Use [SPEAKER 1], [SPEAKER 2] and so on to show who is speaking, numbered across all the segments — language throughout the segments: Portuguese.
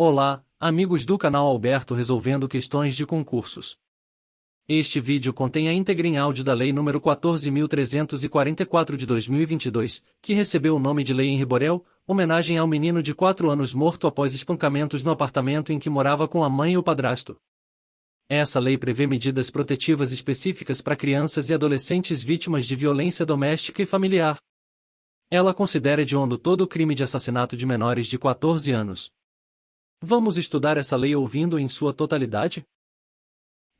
[SPEAKER 1] Olá, amigos do canal Alberto Resolvendo Questões de Concursos. Este vídeo contém a íntegra em áudio da Lei nº 14.344 de 2022, que recebeu o nome de Lei Henri Borel, homenagem ao menino de 4 anos morto após espancamentos no apartamento em que morava com a mãe e o padrasto. Essa lei prevê medidas protetivas específicas para crianças e adolescentes vítimas de violência doméstica e familiar. Ela considera hediondo todo o crime de assassinato de menores de 14 anos. Vamos estudar essa lei ouvindo em sua totalidade?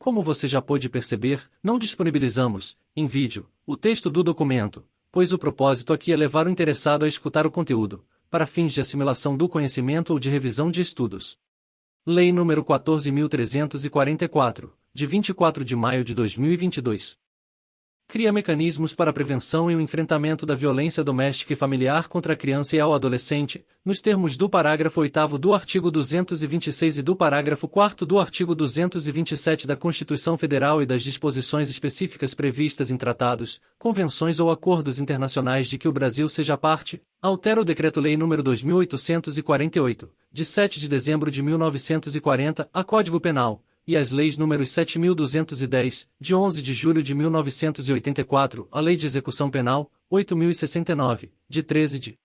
[SPEAKER 1] Como você já pôde perceber, não disponibilizamos, em vídeo, o texto do documento, pois o propósito aqui é levar o interessado a escutar o conteúdo, para fins de assimilação do conhecimento ou de revisão de estudos. Lei nº 14.344, de 24 de maio de 2022. Cria mecanismos para a prevenção e o enfrentamento da violência doméstica e familiar contra a criança e ao adolescente, nos termos do parágrafo 8º do artigo 226 e do parágrafo 4º do artigo 227 da Constituição Federal e das disposições específicas previstas em tratados, convenções ou acordos internacionais de que o Brasil seja parte, altera o Decreto-Lei nº 2.848, de 7 de dezembro de 1940, a Código Penal, e as leis nº 7.210, de 11 de julho de 1984, a Lei de Execução Penal, 8.069, de 13 de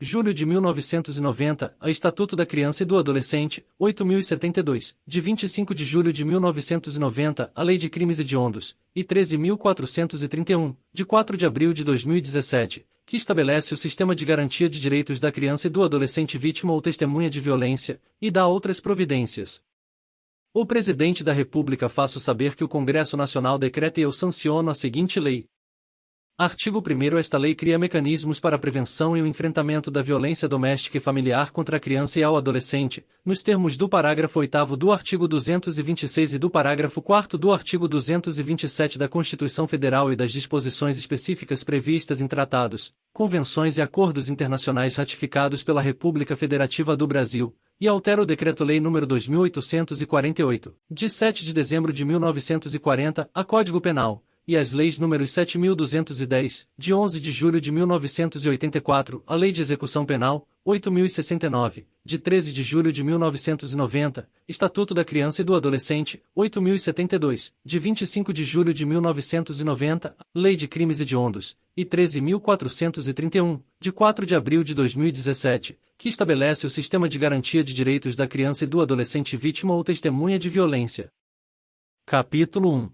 [SPEAKER 1] julho de 1990, a Estatuto da Criança e do Adolescente, 8.072, de 25 de julho de 1990, a Lei de Crimes Hediondos, e 13.431, de 4 de abril de 2017, que estabelece o Sistema de Garantia de Direitos da Criança e do Adolescente vítima ou testemunha de violência, e dá outras providências. O Presidente da República faço saber que o Congresso Nacional decreta e eu sanciono a seguinte lei. Artigo 1º. Esta lei cria mecanismos para a prevenção e o enfrentamento da violência doméstica e familiar contra a criança e ao adolescente, nos termos do parágrafo 8º do artigo 226 e do parágrafo 4º do artigo 227 da Constituição Federal e das disposições específicas previstas em tratados, convenções e acordos internacionais ratificados pela República Federativa do Brasil, e altera o Decreto-Lei nº 2.848, de 7 de dezembro de 1940, a Código Penal, e as leis nº 7.210, de 11 de julho de 1984, a Lei de Execução Penal, 8.069, de 13 de julho de 1990, Estatuto da Criança e do Adolescente, 8.072, de 25 de julho de 1990, Lei de Crimes Hediondos, e 13.431, de 4 de abril de 2017, que estabelece o Sistema de Garantia de Direitos da Criança e do Adolescente vítima ou testemunha de violência. Capítulo 1.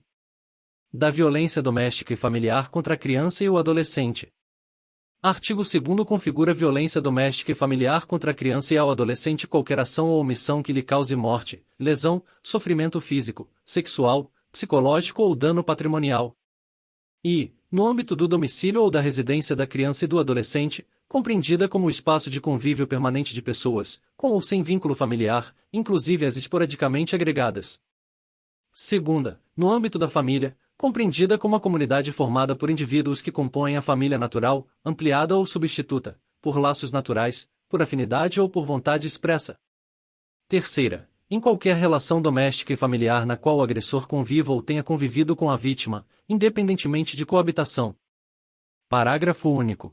[SPEAKER 1] Da violência doméstica e familiar contra a criança e o adolescente. Artigo 2º. Configura violência doméstica e familiar contra a criança e ao adolescente qualquer ação ou omissão que lhe cause morte, lesão, sofrimento físico, sexual, psicológico ou dano patrimonial. E, no âmbito do domicílio ou da residência da criança e do adolescente, compreendida como o espaço de convívio permanente de pessoas, com ou sem vínculo familiar, inclusive as esporadicamente agregadas. Segunda, no âmbito da família, compreendida como a comunidade formada por indivíduos que compõem a família natural, ampliada ou substituta, por laços naturais, por afinidade ou por vontade expressa. Terceira, em qualquer relação doméstica e familiar na qual o agressor conviva ou tenha convivido com a vítima, independentemente de coabitação. Parágrafo único.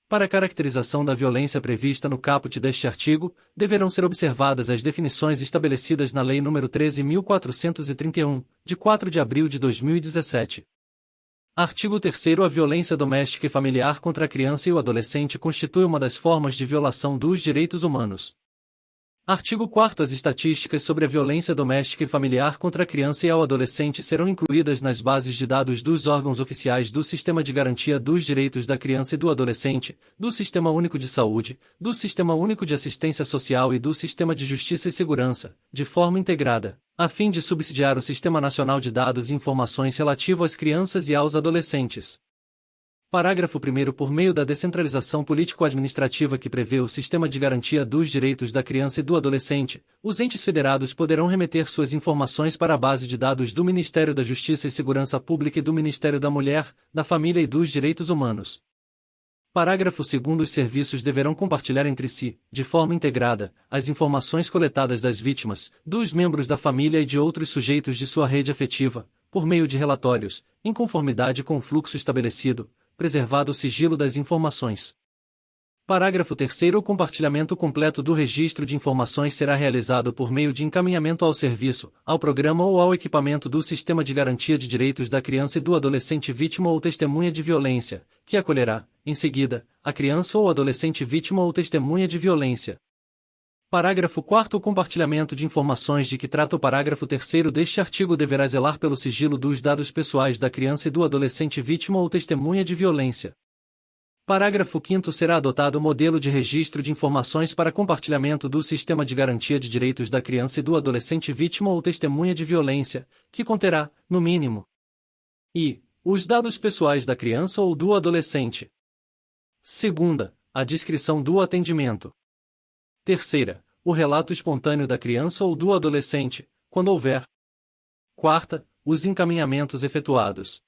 [SPEAKER 1] Para a caracterização da violência prevista no caput deste artigo, deverão ser observadas as definições estabelecidas na Lei nº 13.431, de 4 de abril de 2017. Artigo 3º. A violência doméstica e familiar contra a criança e o adolescente constitui uma das formas de violação dos direitos humanos. Artigo 4º. As estatísticas sobre a violência doméstica e familiar contra a criança e ao adolescente serão incluídas nas bases de dados dos órgãos oficiais do Sistema de Garantia dos Direitos da Criança e do Adolescente, do Sistema Único de Saúde, do Sistema Único de Assistência Social e do Sistema de Justiça e Segurança, de forma integrada, a fim de subsidiar o Sistema Nacional de Dados e Informações relativo às crianças e aos adolescentes. Parágrafo 1º. Por meio da descentralização político-administrativa que prevê o Sistema de Garantia dos Direitos da Criança e do Adolescente, os entes federados poderão remeter suas informações para a base de dados do Ministério da Justiça e Segurança Pública e do Ministério da Mulher, da Família e dos Direitos Humanos. Parágrafo 2º. Os serviços deverão compartilhar entre si, de forma integrada, as informações coletadas das vítimas, dos membros da família e de outros sujeitos de sua rede afetiva, por meio de relatórios, em conformidade com o fluxo estabelecido, preservado o sigilo das informações. Parágrafo 3º. O compartilhamento completo do registro de informações será realizado por meio de encaminhamento ao serviço, ao programa ou ao equipamento do Sistema de Garantia de Direitos da Criança e do Adolescente vítima ou testemunha de violência, que acolherá, em seguida, a criança ou adolescente vítima ou testemunha de violência. Parágrafo 4º. O compartilhamento de informações de que trata o parágrafo 3º deste artigo deverá zelar pelo sigilo dos dados pessoais da criança e do adolescente vítima ou testemunha de violência. Parágrafo 5º. Será adotado o modelo de registro de informações para compartilhamento do Sistema de Garantia de Direitos da Criança e do Adolescente vítima ou testemunha de violência, que conterá, no mínimo, os dados pessoais da criança ou do adolescente. Segunda, a descrição do atendimento. Terceira, o relato espontâneo da criança ou do adolescente, quando houver. Quarta, os encaminhamentos efetuados.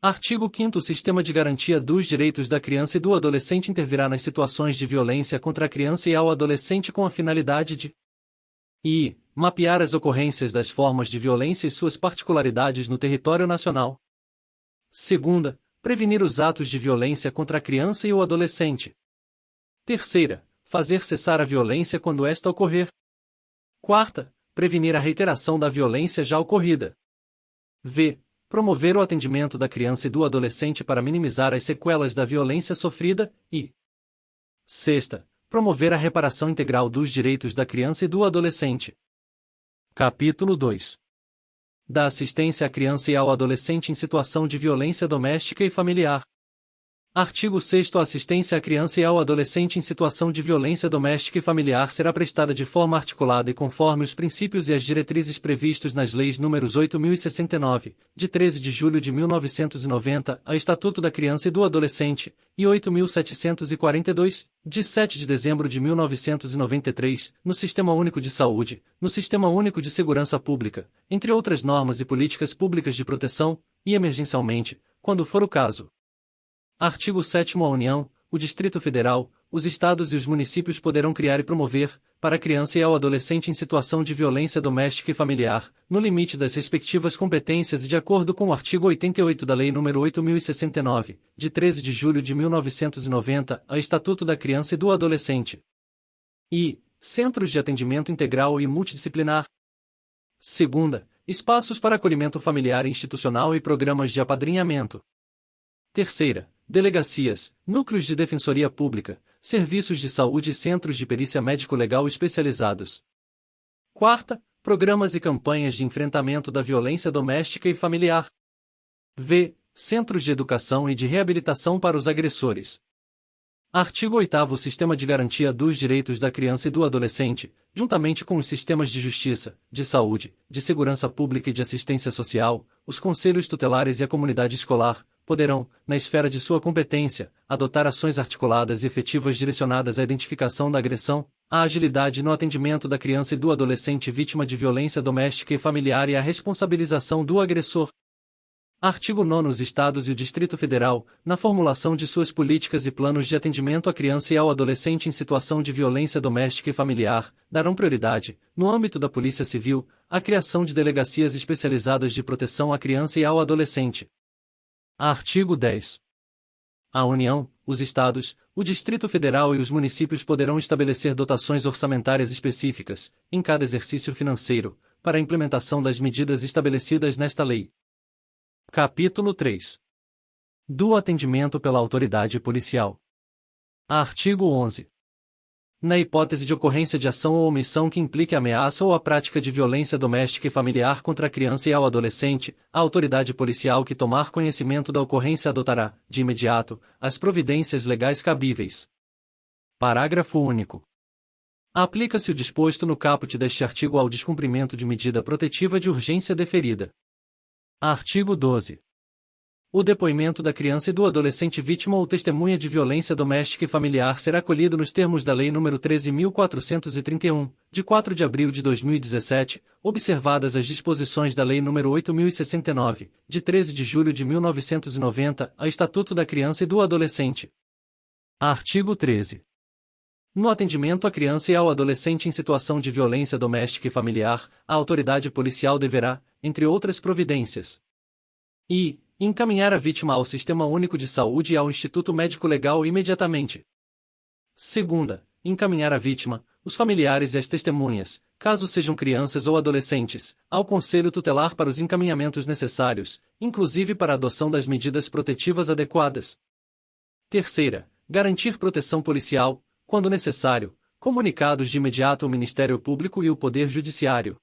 [SPEAKER 1] Artigo 5º. O Sistema de Garantia dos Direitos da Criança e do Adolescente intervirá nas situações de violência contra a criança e ao adolescente com a finalidade de mapear as ocorrências das formas de violência e suas particularidades no território nacional. Segunda, prevenir os atos de violência contra a criança e o adolescente. Terceira, fazer cessar a violência quando esta ocorrer. Quarta, prevenir a reiteração da violência já ocorrida. Promover o atendimento da criança e do adolescente para minimizar as sequelas da violência sofrida e sexta, promover a reparação integral dos direitos da criança e do adolescente. Capítulo 2. Da assistência à criança e ao adolescente em situação de violência doméstica e familiar. Artigo 6º. A assistência à criança e ao adolescente em situação de violência doméstica e familiar será prestada de forma articulada e conforme os princípios e as diretrizes previstos nas leis nº 8.069, de 13 de julho de 1990, a Estatuto da Criança e do Adolescente, e 8.742, de 7 de dezembro de 1993, no Sistema Único de Saúde, no Sistema Único de Segurança Pública, entre outras normas e políticas públicas de proteção, e emergencialmente, quando for o caso. Artigo 7º. A União, o Distrito Federal, os Estados e os municípios poderão criar e promover, para a criança e ao adolescente em situação de violência doméstica e familiar, no limite das respectivas competências e de acordo com o artigo 88 da Lei nº 8.069, de 13 de julho de 1990, a Estatuto da Criança e do Adolescente. Centros de atendimento integral e multidisciplinar. Segunda, espaços para acolhimento familiar e institucional e programas de apadrinhamento. Terceira, delegacias, núcleos de defensoria pública, serviços de saúde e centros de perícia médico-legal especializados. Quarta, programas e campanhas de enfrentamento da violência doméstica e familiar. Centros de educação e de reabilitação para os agressores. Artigo 8º. O Sistema de Garantia dos Direitos da Criança e do Adolescente, juntamente com os sistemas de justiça, de saúde, de segurança pública e de assistência social, os conselhos tutelares e a comunidade escolar, poderão, na esfera de sua competência, adotar ações articuladas e efetivas direcionadas à identificação da agressão, à agilidade no atendimento da criança e do adolescente vítima de violência doméstica e familiar e à responsabilização do agressor. Artigo 9º. Os Estados e o Distrito Federal, na formulação de suas políticas e planos de atendimento à criança e ao adolescente em situação de violência doméstica e familiar, darão prioridade, no âmbito da Polícia Civil, à criação de delegacias especializadas de proteção à criança e ao adolescente. Artigo 10. A União, os Estados, o Distrito Federal e os municípios poderão estabelecer dotações orçamentárias específicas, em cada exercício financeiro, para a implementação das medidas estabelecidas nesta lei. Capítulo 3. Do atendimento pela autoridade policial. Artigo 11. Na hipótese de ocorrência de ação ou omissão que implique ameaça ou a prática de violência doméstica e familiar contra a criança e ao adolescente, a autoridade policial que tomar conhecimento da ocorrência adotará, de imediato, as providências legais cabíveis. Parágrafo único. Aplica-se o disposto no caput deste artigo ao descumprimento de medida protetiva de urgência deferida. Artigo 12. O depoimento da criança e do adolescente vítima ou testemunha de violência doméstica e familiar será acolhido nos termos da Lei nº 13.431, de 4 de abril de 2017, observadas as disposições da Lei nº 8.069, de 13 de julho de 1990, a Estatuto da Criança e do Adolescente. Artigo 13. No atendimento à criança e ao adolescente em situação de violência doméstica e familiar, a autoridade policial deverá, entre outras providências, encaminhar a vítima ao Sistema Único de Saúde e ao Instituto Médico Legal imediatamente. Segunda, encaminhar a vítima, os familiares e as testemunhas, caso sejam crianças ou adolescentes, ao Conselho Tutelar para os encaminhamentos necessários, inclusive para a adoção das medidas protetivas adequadas. Terceira, garantir proteção policial, quando necessário, comunicados de imediato ao Ministério Público e o Poder Judiciário.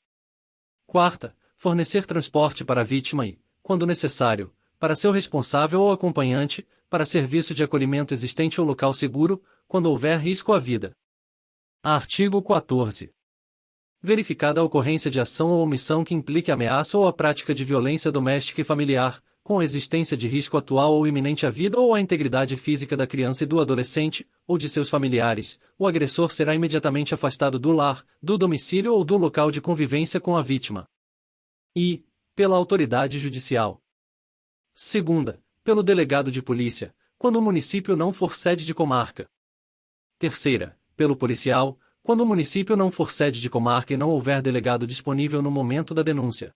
[SPEAKER 1] Quarta, fornecer transporte para a vítima e, quando necessário, para seu responsável ou acompanhante, para serviço de acolhimento existente ou local seguro, quando houver risco à vida. Artigo 14. Verificada a ocorrência de ação ou omissão que implique ameaça ou a prática de violência doméstica e familiar, com a existência de risco atual ou iminente à vida ou à integridade física da criança e do adolescente, ou de seus familiares, o agressor será imediatamente afastado do lar, do domicílio ou do local de convivência com a vítima. E, pela autoridade judicial. Segunda, pelo delegado de polícia, quando o município não for sede de comarca. Terceira, pelo policial, quando o município não for sede de comarca e não houver delegado disponível no momento da denúncia.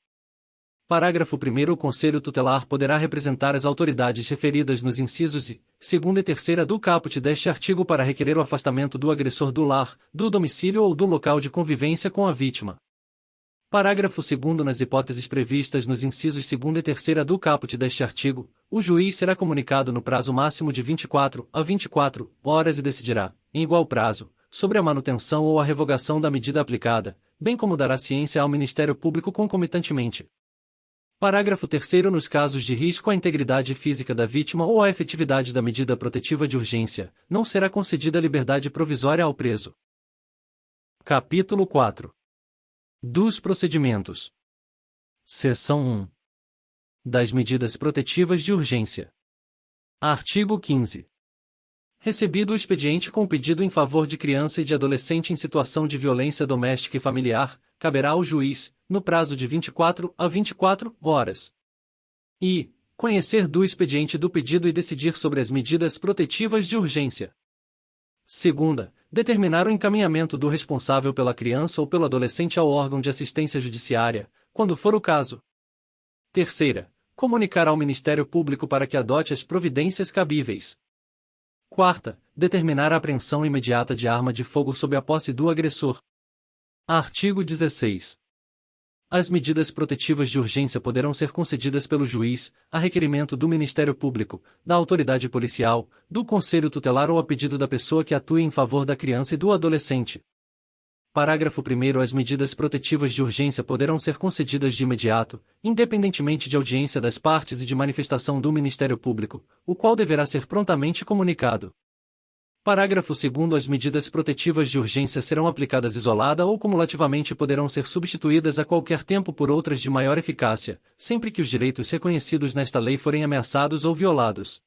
[SPEAKER 1] Parágrafo 1º. O Conselho Tutelar poderá representar as autoridades referidas nos incisos I, 2º e 3º do caput deste artigo para requerer o afastamento do agressor do lar, do domicílio ou do local de convivência com a vítima. Parágrafo 2º. Nas hipóteses previstas nos incisos 2º e 3º do caput deste artigo, o juiz será comunicado no prazo máximo de 24 a 24 horas e decidirá, em igual prazo, sobre a manutenção ou a revogação da medida aplicada, bem como dará ciência ao Ministério Público concomitantemente. Parágrafo 3º. Nos casos de risco à integridade física da vítima ou à efetividade da medida protetiva de urgência, não será concedida liberdade provisória ao preso. Capítulo 4. Dos procedimentos. Seção 1. Das medidas protetivas de urgência. Artigo 15. Recebido o expediente com pedido em favor de criança e de adolescente em situação de violência doméstica e familiar, caberá ao juiz, no prazo de 24 a 24 horas, e conhecer do expediente do pedido e decidir sobre as medidas protetivas de urgência. Segunda, determinar o encaminhamento do responsável pela criança ou pelo adolescente ao órgão de assistência judiciária, quando for o caso. Terceira, comunicar ao Ministério Público para que adote as providências cabíveis. Quarta, determinar a apreensão imediata de arma de fogo sob a posse do agressor. Artigo 16. As medidas protetivas de urgência poderão ser concedidas pelo juiz, a requerimento do Ministério Público, da autoridade policial, do Conselho Tutelar ou a pedido da pessoa que atue em favor da criança e do adolescente. Parágrafo 1º. As medidas protetivas de urgência poderão ser concedidas de imediato, independentemente de audiência das partes e de manifestação do Ministério Público, o qual deverá ser prontamente comunicado. Parágrafo 2º. As medidas protetivas de urgência serão aplicadas isolada ou cumulativamente e poderão ser substituídas a qualquer tempo por outras de maior eficácia, sempre que os direitos reconhecidos nesta lei forem ameaçados ou violados.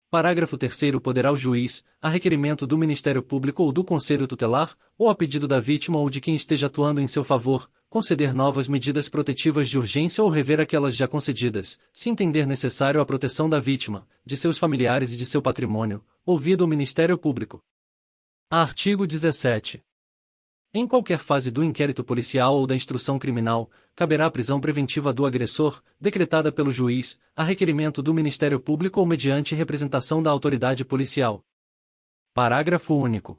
[SPEAKER 1] Parágrafo 3º. Poderá o juiz, a requerimento do Ministério Público ou do Conselho Tutelar, ou a pedido da vítima ou de quem esteja atuando em seu favor, conceder novas medidas protetivas de urgência ou rever aquelas já concedidas, se entender necessário à proteção da vítima, de seus familiares e de seu patrimônio, ouvido o Ministério Público. Artigo 17. Em qualquer fase do inquérito policial ou da instrução criminal, caberá a prisão preventiva do agressor, decretada pelo juiz, a requerimento do Ministério Público ou mediante representação da autoridade policial. Parágrafo único.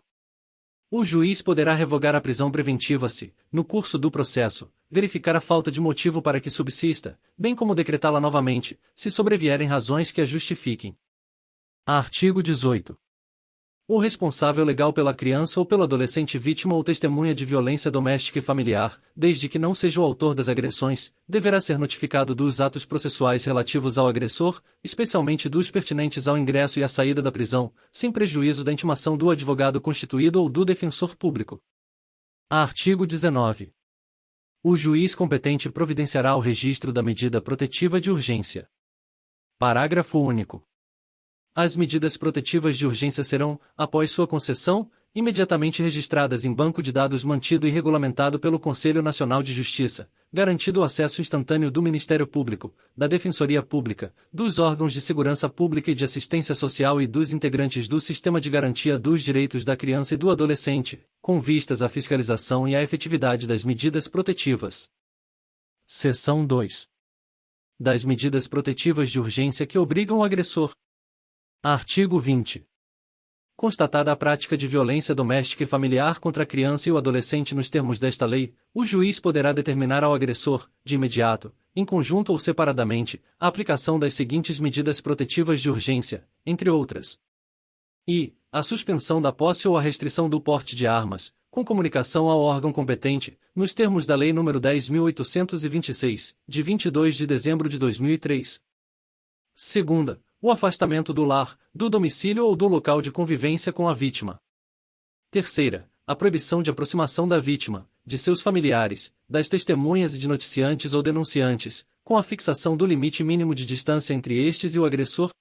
[SPEAKER 1] O juiz poderá revogar a prisão preventiva se, no curso do processo, verificar a falta de motivo para que subsista, bem como decretá-la novamente, se sobrevierem razões que a justifiquem. Artigo 18. O responsável legal pela criança ou pelo adolescente vítima ou testemunha de violência doméstica e familiar, desde que não seja o autor das agressões, deverá ser notificado dos atos processuais relativos ao agressor, especialmente dos pertinentes ao ingresso e à saída da prisão, sem prejuízo da intimação do advogado constituído ou do defensor público. Artigo 19. O juiz competente providenciará o registro da medida protetiva de urgência. Parágrafo único. As medidas protetivas de urgência serão, após sua concessão, imediatamente registradas em banco de dados mantido e regulamentado pelo Conselho Nacional de Justiça, garantido o acesso instantâneo do Ministério Público, da Defensoria Pública, dos órgãos de segurança pública e de assistência social e dos integrantes do Sistema de Garantia dos Direitos da Criança e do Adolescente, com vistas à fiscalização e à efetividade das medidas protetivas. Seção 2. Das medidas protetivas de urgência que obrigam o agressor. Artigo 20. constatada a prática de violência doméstica e familiar contra a criança e o adolescente nos termos desta lei, o juiz poderá determinar ao agressor, de imediato, em conjunto ou separadamente, a aplicação das seguintes medidas protetivas de urgência, entre outras. E a suspensão da posse ou a restrição do porte de armas, com comunicação ao órgão competente, nos termos da Lei nº 10.826, de 22 de dezembro de 2003. Segunda, o afastamento do lar, do domicílio ou do local de convivência com a vítima. Terceira, a proibição de aproximação da vítima, de seus familiares, das testemunhas e de noticiantes ou denunciantes, com a fixação do limite mínimo de distância entre estes e o agressor.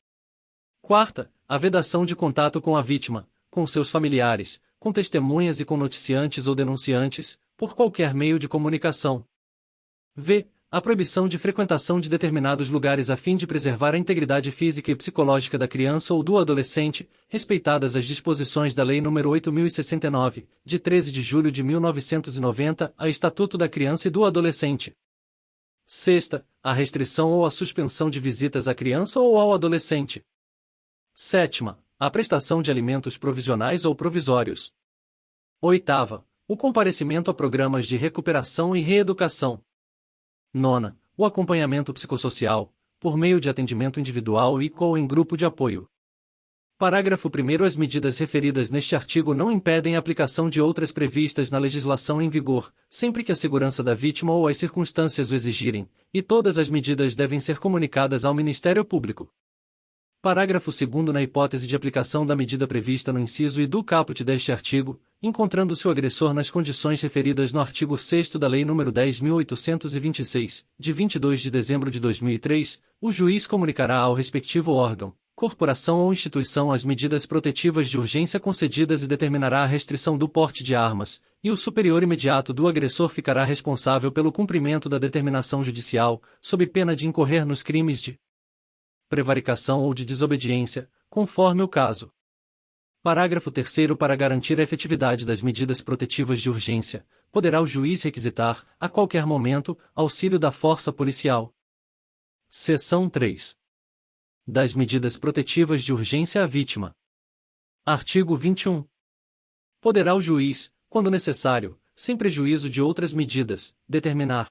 [SPEAKER 1] Quarta, a vedação de contato com a vítima, com seus familiares, com testemunhas e com noticiantes ou denunciantes, por qualquer meio de comunicação. V. A proibição de frequentação de determinados lugares a fim de preservar a integridade física e psicológica da criança ou do adolescente, respeitadas as disposições da Lei nº 8.069, de 13 de julho de 1990, a Estatuto da Criança e do Adolescente. Sexta, a restrição ou a suspensão de visitas à criança ou ao adolescente. Sétima, a prestação de alimentos provisionais ou provisórios. Oitava, o comparecimento a programas de recuperação e reeducação. Nona, o acompanhamento psicossocial, por meio de atendimento individual e ou em grupo de apoio. Parágrafo 1º. As medidas referidas neste artigo não impedem a aplicação de outras previstas na legislação em vigor, sempre que a segurança da vítima ou as circunstâncias o exigirem, e todas as medidas devem ser comunicadas ao Ministério Público. Parágrafo 2º. Na hipótese de aplicação da medida prevista no inciso I do caput deste artigo, encontrando-se o agressor nas condições referidas no artigo 6º da Lei nº 10.826, de 22 de dezembro de 2003, o juiz comunicará ao respectivo órgão, corporação ou instituição as medidas protetivas de urgência concedidas e determinará a restrição do porte de armas, e o superior imediato do agressor ficará responsável pelo cumprimento da determinação judicial, sob pena de incorrer nos crimes de prevaricação ou de desobediência, conforme o caso. Parágrafo 3º. Para garantir a efetividade das medidas protetivas de urgência, poderá o juiz requisitar, a qualquer momento, auxílio da força policial. Seção 3. Das medidas protetivas de urgência à vítima. Artigo 21. Poderá o juiz, quando necessário, sem prejuízo de outras medidas, determinar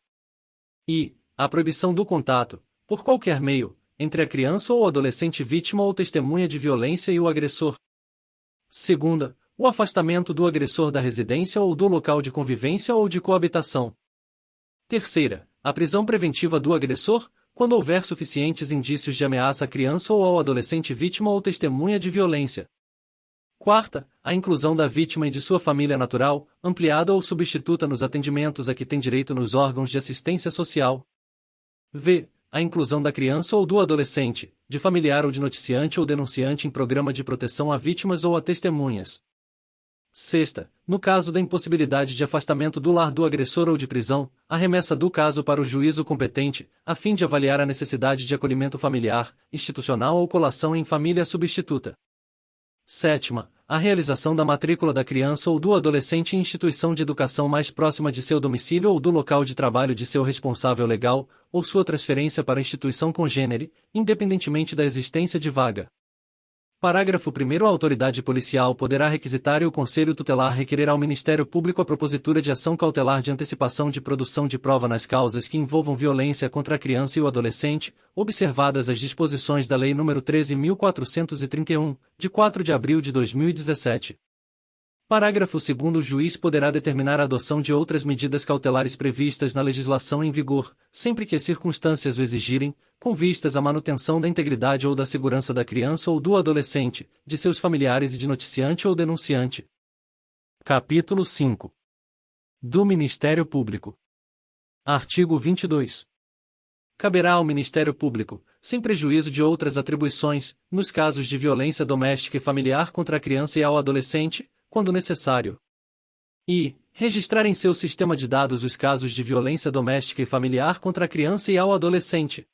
[SPEAKER 1] e a proibição do contato, por qualquer meio, entre a criança ou adolescente vítima ou testemunha de violência e o agressor. Segunda, o afastamento do agressor da residência ou do local de convivência ou de coabitação. Terceira, a prisão preventiva do agressor, quando houver suficientes indícios de ameaça à criança ou ao adolescente vítima ou testemunha de violência. Quarta, a inclusão da vítima e de sua família natural, ampliada ou substituta nos atendimentos a que tem direito nos órgãos de assistência social. V. A inclusão da criança ou do adolescente, de familiar ou de noticiante ou denunciante em programa de proteção a vítimas ou a testemunhas. Sexta, no caso da impossibilidade de afastamento do lar do agressor ou de prisão, a remessa do caso para o juízo competente, a fim de avaliar a necessidade de acolhimento familiar, institucional ou colação em família substituta. Sétima, a realização da matrícula da criança ou do adolescente em instituição de educação mais próxima de seu domicílio ou do local de trabalho de seu responsável legal, ou sua transferência para instituição congênere, independentemente da existência de vaga. Parágrafo 1º. A autoridade policial poderá requisitar e o Conselho Tutelar requerer ao Ministério Público a propositura de ação cautelar de antecipação de produção de prova nas causas que envolvam violência contra a criança e o adolescente, observadas as disposições da Lei nº 13.431, de 4 de abril de 2017. Parágrafo 2º. O juiz poderá determinar a adoção de outras medidas cautelares previstas na legislação em vigor, sempre que as circunstâncias o exigirem, com vistas à manutenção da integridade ou da segurança da criança ou do adolescente, de seus familiares e de noticiante ou denunciante. Capítulo 5. Do Ministério Público. Artigo 22. Caberá ao Ministério Público, sem prejuízo de outras atribuições, nos casos de violência doméstica e familiar contra a criança e ao adolescente, quando necessário, e registrar em seu sistema de dados os casos de violência doméstica e familiar contra a criança e ao adolescente.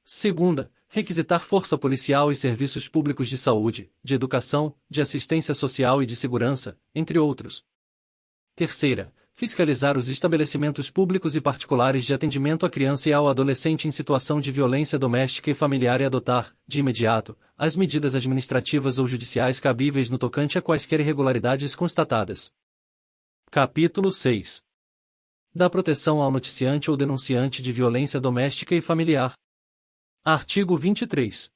[SPEAKER 1] Segunda, requisitar força policial e serviços públicos de saúde, de educação, de assistência social e de segurança, entre outros. Terceira, fiscalizar os estabelecimentos públicos e particulares de atendimento à criança e ao adolescente em situação de violência doméstica e familiar e adotar, de imediato, as medidas administrativas ou judiciais cabíveis no tocante a quaisquer irregularidades constatadas. Capítulo 6. Da proteção ao noticiante ou denunciante de violência doméstica e familiar. Artigo 23.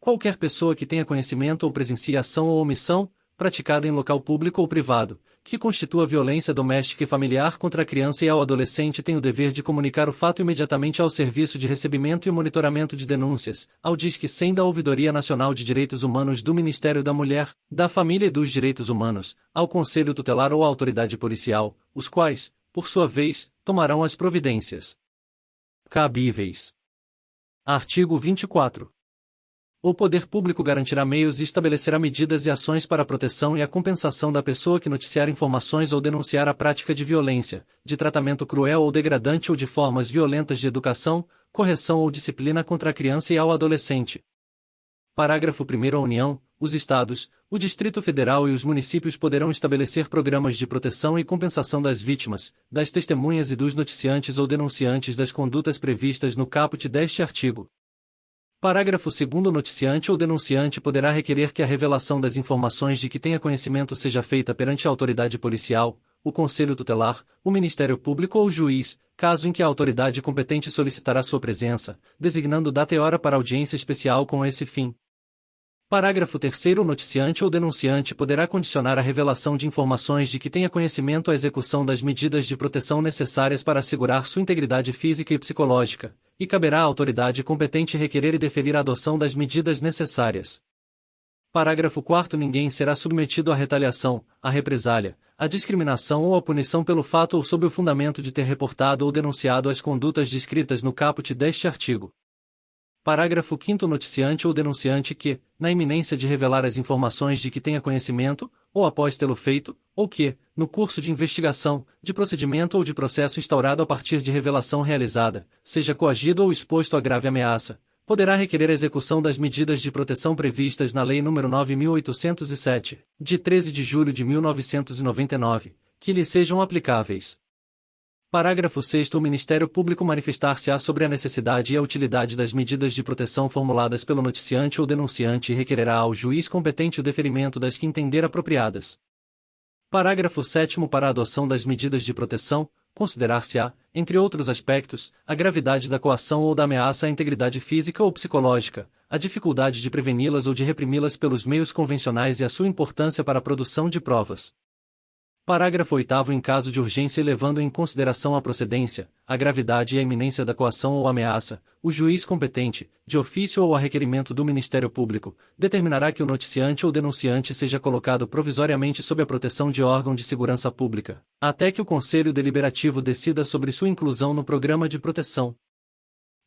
[SPEAKER 1] Qualquer pessoa que tenha conhecimento ou presencie ação ou omissão, praticada em local público ou privado, que constitua violência doméstica e familiar contra a criança e ao adolescente tem o dever de comunicar o fato imediatamente ao Serviço de Recebimento e Monitoramento de Denúncias, ao DISC 100 da Ouvidoria Nacional de Direitos Humanos do Ministério da Mulher, da Família e dos Direitos Humanos, ao Conselho Tutelar ou à autoridade policial, os quais, por sua vez, tomarão as providências cabíveis. Artigo 24. O poder público garantirá meios e estabelecerá medidas e ações para a proteção e a compensação da pessoa que noticiar informações ou denunciar a prática de violência, de tratamento cruel ou degradante ou de formas violentas de educação, correção ou disciplina contra a criança e ao adolescente. Parágrafo 1º. A União, os Estados, o Distrito Federal e os municípios poderão estabelecer programas de proteção e compensação das vítimas, das testemunhas e dos noticiantes ou denunciantes das condutas previstas no caput deste artigo. Parágrafo 2º. O noticiante ou denunciante poderá requerer que a revelação das informações de que tenha conhecimento seja feita perante a autoridade policial, o Conselho Tutelar, o Ministério Público ou o juiz, caso em que a autoridade competente solicitará sua presença, designando data e hora para audiência especial com esse fim. Parágrafo 3º. O noticiante ou denunciante poderá condicionar a revelação de informações de que tenha conhecimento à execução das medidas de proteção necessárias para assegurar sua integridade física e psicológica, e caberá à autoridade competente requerer e deferir a adoção das medidas necessárias. Parágrafo 4º. Ninguém será submetido à retaliação, à represália, à discriminação ou à punição pelo fato ou sob o fundamento de ter reportado ou denunciado as condutas descritas no caput deste artigo. Parágrafo 5º. O noticiante ou denunciante que, na iminência de revelar as informações de que tenha conhecimento, ou após tê-lo feito, ou que, no curso de investigação, de procedimento ou de processo instaurado a partir de revelação realizada, seja coagido ou exposto a grave ameaça, poderá requerer a execução das medidas de proteção previstas na Lei nº 9.807, de 13 de julho de 1999, que lhe sejam aplicáveis. Parágrafo 6º. O Ministério Público manifestar-se-á sobre a necessidade e a utilidade das medidas de proteção formuladas pelo noticiante ou denunciante e requererá ao juiz competente o deferimento das que entender apropriadas. Parágrafo 7º. Para a adoção das medidas de proteção, considerar-se-á, entre outros aspectos, a gravidade da coação ou da ameaça à integridade física ou psicológica, a dificuldade de preveni-las ou de reprimi-las pelos meios convencionais e a sua importância para a produção de provas. Parágrafo 8º. Em caso de urgência e levando em consideração a procedência, a gravidade e a iminência da coação ou ameaça, o juiz competente, de ofício ou a requerimento do Ministério Público, determinará que o noticiante ou denunciante seja colocado provisoriamente sob a proteção de órgão de segurança pública, até que o Conselho Deliberativo decida sobre sua inclusão no programa de proteção.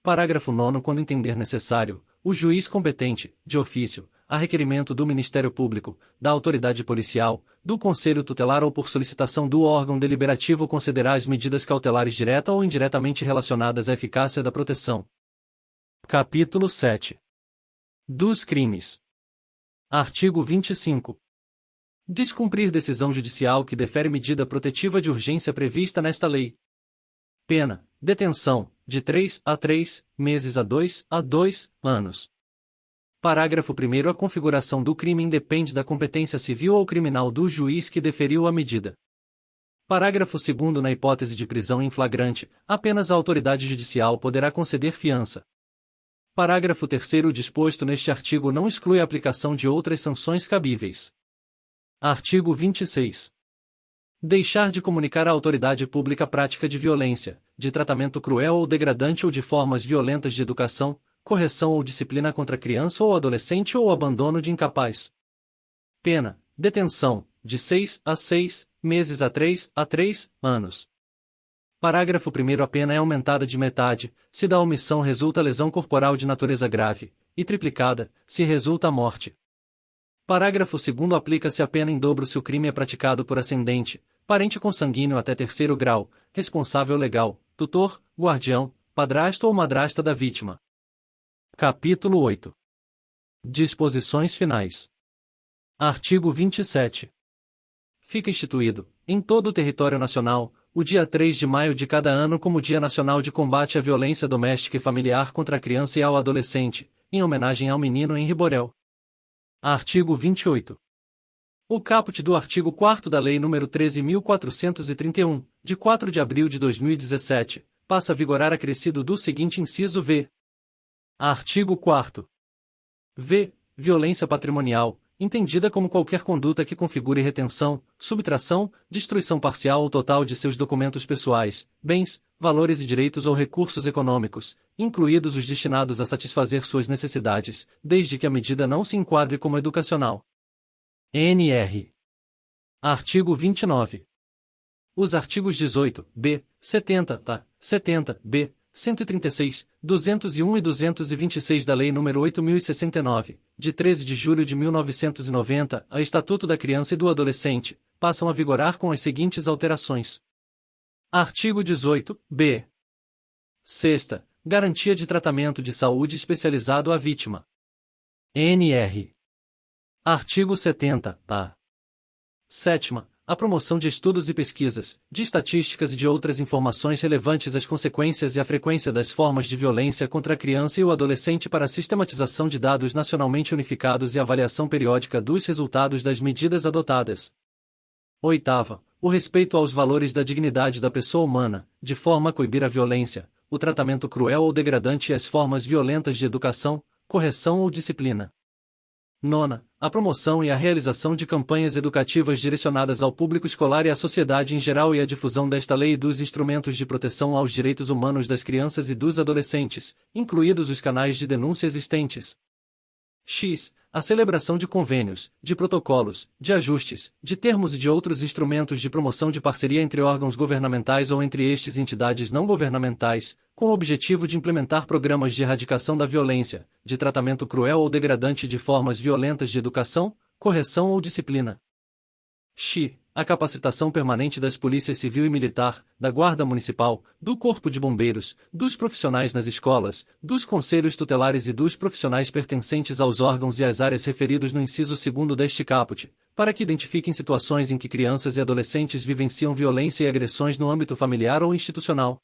[SPEAKER 1] Parágrafo 9º. Quando entender necessário, o juiz competente, de ofício, a requerimento do Ministério Público, da autoridade policial, do Conselho Tutelar ou por solicitação do órgão deliberativo concederá as medidas cautelares direta ou indiretamente relacionadas à eficácia da proteção. Capítulo 7. Dos crimes. Artigo 25. Descumprir decisão judicial que defere medida protetiva de urgência prevista nesta lei. Pena: detenção, de 3 a 3 meses a 2 a 2 anos. Parágrafo 1º. A configuração do crime independe da competência civil ou criminal do juiz que deferiu a medida. Parágrafo 2º. Na hipótese de prisão em flagrante, apenas a autoridade judicial poderá conceder fiança. Parágrafo 3º. O disposto neste artigo não exclui a aplicação de outras sanções cabíveis. Artigo 26. Deixar de comunicar à autoridade pública a prática de violência, de tratamento cruel ou degradante ou de formas violentas de educação, correção ou disciplina contra criança ou adolescente ou abandono de incapaz. Pena: detenção, de 6 a 6 meses a 3 a 3 anos. Parágrafo 1º. A pena é aumentada de metade, se da omissão resulta lesão corporal de natureza grave, e triplicada, se resulta a morte. Parágrafo 2º. Aplica-se a pena em dobro se o crime é praticado por ascendente, parente consanguíneo até terceiro grau, responsável legal, tutor, guardião, padrasto ou madrasta da vítima. Capítulo 8. Disposições finais. Artigo 27. Fica instituído, em todo o território nacional, o dia 3 de maio de cada ano como Dia Nacional de Combate à Violência Doméstica e Familiar contra a Criança e ao Adolescente, em homenagem ao menino Henri Borel. Artigo 28. O caput do artigo 4º da Lei nº 13.431, de 4 de abril de 2017, passa a vigorar acrescido do seguinte inciso v. Artigo 4º. V. Violência patrimonial, entendida como qualquer conduta que configure retenção, subtração, destruição parcial ou total de seus documentos pessoais, bens, valores e direitos ou recursos econômicos, incluídos os destinados a satisfazer suas necessidades, desde que a medida não se enquadre como educacional. NR. Artigo 29. Os artigos 18, b, 70, a, 70, b, 136, 201 e 226 da Lei nº 8.069, de 13 de julho de 1990, a Estatuto da Criança e do Adolescente, passam a vigorar com as seguintes alterações. Artigo 18, b. Sexta, garantia de tratamento de saúde especializado à vítima. NR. Artigo 70, a. Sétima, a promoção de estudos e pesquisas, de estatísticas e de outras informações relevantes às consequências e à frequência das formas de violência contra a criança e o adolescente para a sistematização de dados nacionalmente unificados e avaliação periódica dos resultados das medidas adotadas. Oitava, o respeito aos valores da dignidade da pessoa humana, de forma a coibir a violência, o tratamento cruel ou degradante e as formas violentas de educação, correção ou disciplina. Nona, a promoção e a realização de campanhas educativas direcionadas ao público escolar e à sociedade em geral e a difusão desta lei e dos instrumentos de proteção aos direitos humanos das crianças e dos adolescentes, incluídos os canais de denúncia existentes. X. A celebração de convênios, de protocolos, de ajustes, de termos e de outros instrumentos de promoção de parceria entre órgãos governamentais ou entre estes e entidades não governamentais, com o objetivo de implementar programas de erradicação da violência, de tratamento cruel ou degradante de formas violentas de educação, correção ou disciplina. X. A capacitação permanente das polícias civil e militar, da Guarda Municipal, do Corpo de Bombeiros, dos profissionais nas escolas, dos conselhos tutelares e dos profissionais pertencentes aos órgãos e às áreas referidos no inciso 2º deste caput, para que identifiquem situações em que crianças e adolescentes vivenciam violência e agressões no âmbito familiar ou institucional.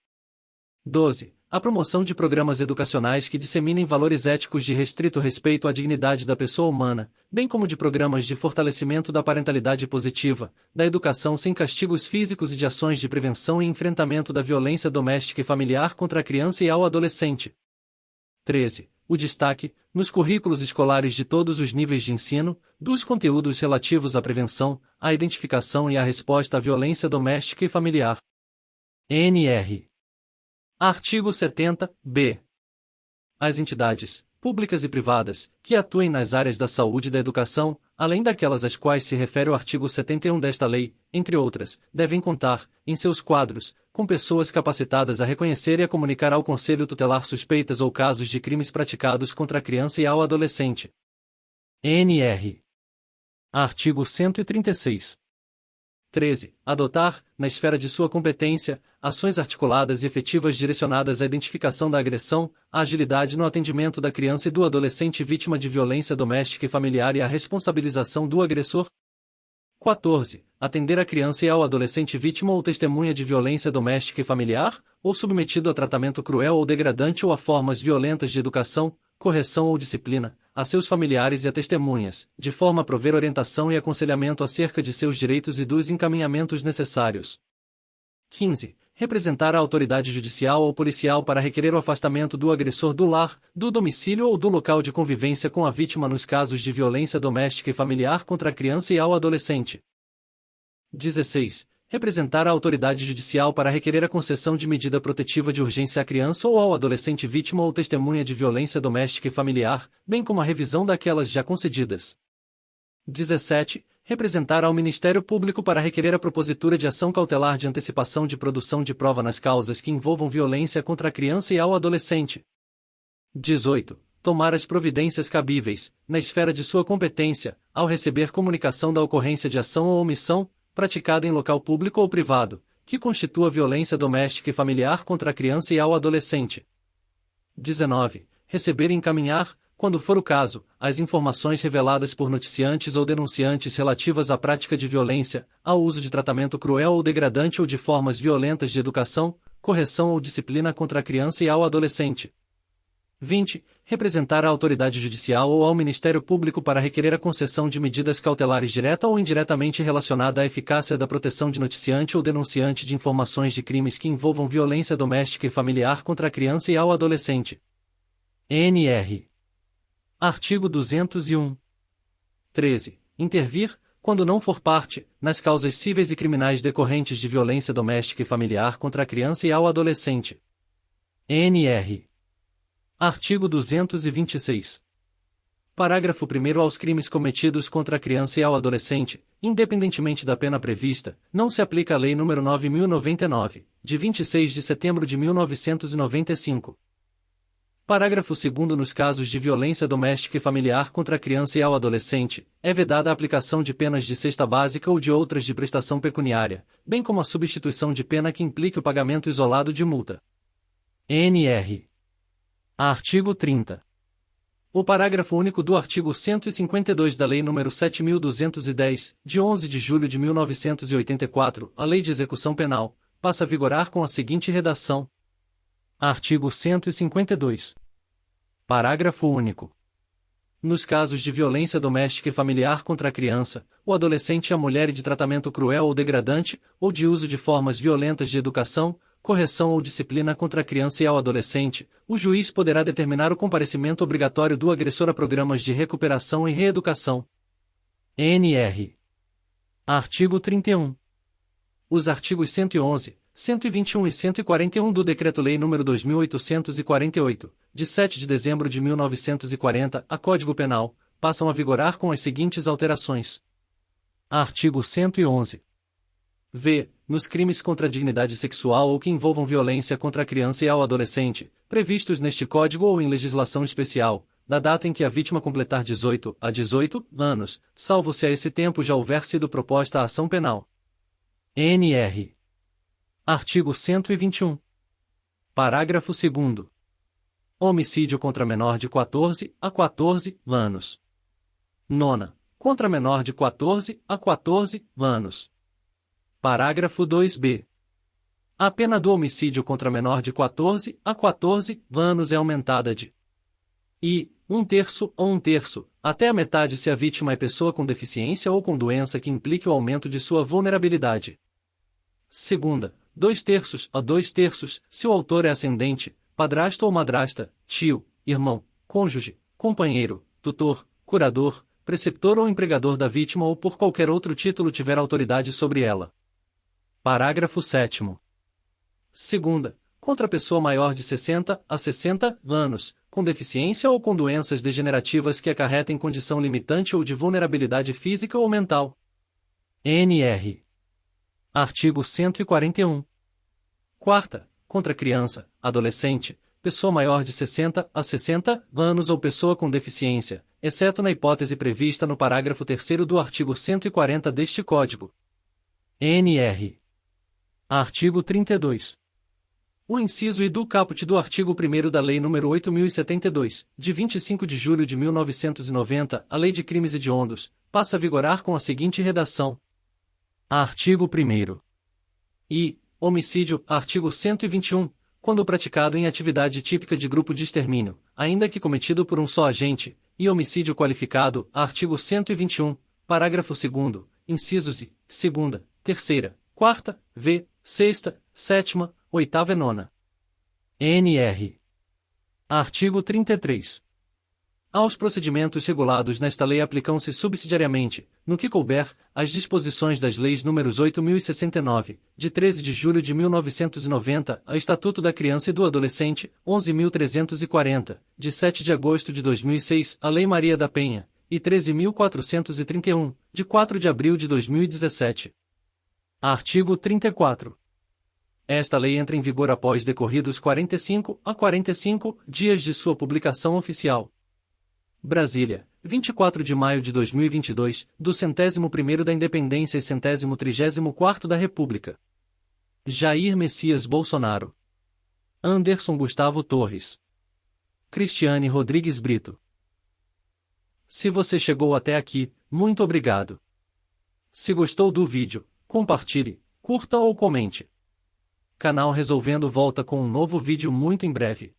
[SPEAKER 1] 12. A promoção de programas educacionais que disseminem valores éticos de restrito respeito à dignidade da pessoa humana, bem como de programas de fortalecimento da parentalidade positiva, da educação sem castigos físicos e de ações de prevenção e enfrentamento da violência doméstica e familiar contra a criança e ao adolescente. 13. O destaque, nos currículos escolares de todos os níveis de ensino, dos conteúdos relativos à prevenção, à identificação e à resposta à violência doméstica e familiar. NR. Artigo 70, b. As entidades, públicas e privadas, que atuem nas áreas da saúde e da educação, além daquelas às quais se refere o artigo 71 desta lei, entre outras, devem contar, em seus quadros, com pessoas capacitadas a reconhecer e a comunicar ao Conselho Tutelar suspeitas ou casos de crimes praticados contra a criança e ao adolescente. NR. Artigo 136. 13. Adotar, na esfera de sua competência, ações articuladas e efetivas direcionadas à identificação da agressão, à agilidade no atendimento da criança e do adolescente vítima de violência doméstica e familiar e à responsabilização do agressor. 14. Atender a criança e ao adolescente vítima ou testemunha de violência doméstica e familiar, ou submetido a tratamento cruel ou degradante ou a formas violentas de educação, correção ou disciplina, a seus familiares e a testemunhas, de forma a prover orientação e aconselhamento acerca de seus direitos e dos encaminhamentos necessários. 15. Representar a autoridade judicial ou policial para requerer o afastamento do agressor do lar, do domicílio ou do local de convivência com a vítima nos casos de violência doméstica e familiar contra a criança e ao adolescente. 16. Representar a autoridade judicial para requerer a concessão de medida protetiva de urgência à criança ou ao adolescente vítima ou testemunha de violência doméstica e familiar, bem como a revisão daquelas já concedidas. 17. Representar ao Ministério Público para requerer a propositura de ação cautelar de antecipação de produção de prova nas causas que envolvam violência contra a criança e ao adolescente. 18. Tomar as providências cabíveis, na esfera de sua competência, ao receber comunicação da ocorrência de ação ou omissão, praticada em local público ou privado, que constitua violência doméstica e familiar contra a criança e ao adolescente. 19. Receber e encaminhar, quando for o caso, as informações reveladas por noticiantes ou denunciantes relativas à prática de violência, ao uso de tratamento cruel ou degradante ou de formas violentas de educação, correção ou disciplina contra a criança e ao adolescente. 20. Representar a autoridade judicial ou ao Ministério Público para requerer a concessão de medidas cautelares direta ou indiretamente relacionada à eficácia da proteção de noticiante ou denunciante de informações de crimes que envolvam violência doméstica e familiar contra a criança e ao adolescente. NR. Artigo 201. 13. Intervir, quando não for parte, nas causas cíveis e criminais decorrentes de violência doméstica e familiar contra a criança e ao adolescente. NR. Artigo 226. Parágrafo 1º. Aos crimes cometidos contra a criança e ao adolescente, independentemente da pena prevista, não se aplica a Lei nº 9.099, de 26 de setembro de 1995. Parágrafo 2º. Nos casos de violência doméstica e familiar contra a criança e ao adolescente, é vedada a aplicação de penas de cesta básica ou de outras de prestação pecuniária, bem como a substituição de pena que implique o pagamento isolado de multa. NR. Artigo 30. O parágrafo único do artigo 152 da Lei nº 7.210, de 11 de julho de 1984, a Lei de Execução Penal, passa a vigorar com a seguinte redação. Artigo 152. Parágrafo único. Nos casos de violência doméstica e familiar contra a criança, o adolescente e a mulher e de tratamento cruel ou degradante, ou de uso de formas violentas de educação, correção ou disciplina contra a criança e ao adolescente, o juiz poderá determinar o comparecimento obrigatório do agressor a programas de recuperação e reeducação. NR. Artigo 31. Os artigos 111, 121 e 141 do Decreto-Lei nº 2.848, de 7 de dezembro de 1940, a Código Penal, passam a vigorar com as seguintes alterações. Artigo 111. V. Nos crimes contra a dignidade sexual ou que envolvam violência contra a criança e ao adolescente, previstos neste Código ou em legislação especial, da data em que a vítima completar 18 a 18 anos, salvo se a esse tempo já houver sido proposta a ação penal. NR. Artigo 121. Parágrafo 2º. Homicídio contra menor de 14 a 14 anos. Nona. Contra menor de 14 a 14 anos. Parágrafo 2b. A pena do homicídio contra menor de 14 a 14 anos é aumentada de I, 1/3 ou 1/3, até a metade se a vítima é pessoa com deficiência ou com doença que implique o aumento de sua vulnerabilidade. Segunda, 2/3 a 2/3, se o autor é ascendente, padrasto ou madrasta, tio, irmão, cônjuge, companheiro, tutor, curador, preceptor ou empregador da vítima ou por qualquer outro título tiver autoridade sobre ela. Parágrafo 7º. Segunda, contra pessoa maior de 60 a 60 anos, com deficiência ou com doenças degenerativas que acarretem condição limitante ou de vulnerabilidade física ou mental. NR. Artigo 141. Quarta, contra criança, adolescente, pessoa maior de 60 a 60 anos ou pessoa com deficiência, exceto na hipótese prevista no parágrafo 3º do artigo 140 deste Código. NR. Artigo 32. O inciso I do caput do artigo 1º da Lei nº 8.072, de 25 de julho de 1990, a Lei de Crimes Hediondos, passa a vigorar com a seguinte redação. Artigo 1º. I. Homicídio, artigo 121, quando praticado em atividade típica de grupo de extermínio, ainda que cometido por um só agente, e homicídio qualificado, artigo 121, parágrafo 2º, incisos I, 2ª, 3ª, 4ª, V, 6ª, 7ª, 8ª e 9ª. NR. Artigo 33. Aos procedimentos regulados nesta lei aplicam-se subsidiariamente, no que couber, as disposições das leis nº 8.069, de 13 de julho de 1990, a Estatuto da Criança e do Adolescente, 11.340, de 7 de agosto de 2006, a Lei Maria da Penha, e 13.431, de 4 de abril de 2017. Artigo 34. Esta lei entra em vigor após decorridos 45 a 45 dias de sua publicação oficial. Brasília, 24 de maio de 2022, do 101º da Independência e 134º da República. Jair Messias Bolsonaro. Anderson Gustavo Torres. Cristiane Rodrigues Brito. Se você chegou até aqui, muito obrigado. Se gostou do vídeo, compartilhe, curta ou comente. Canal Resolvendo volta com um novo vídeo muito em breve.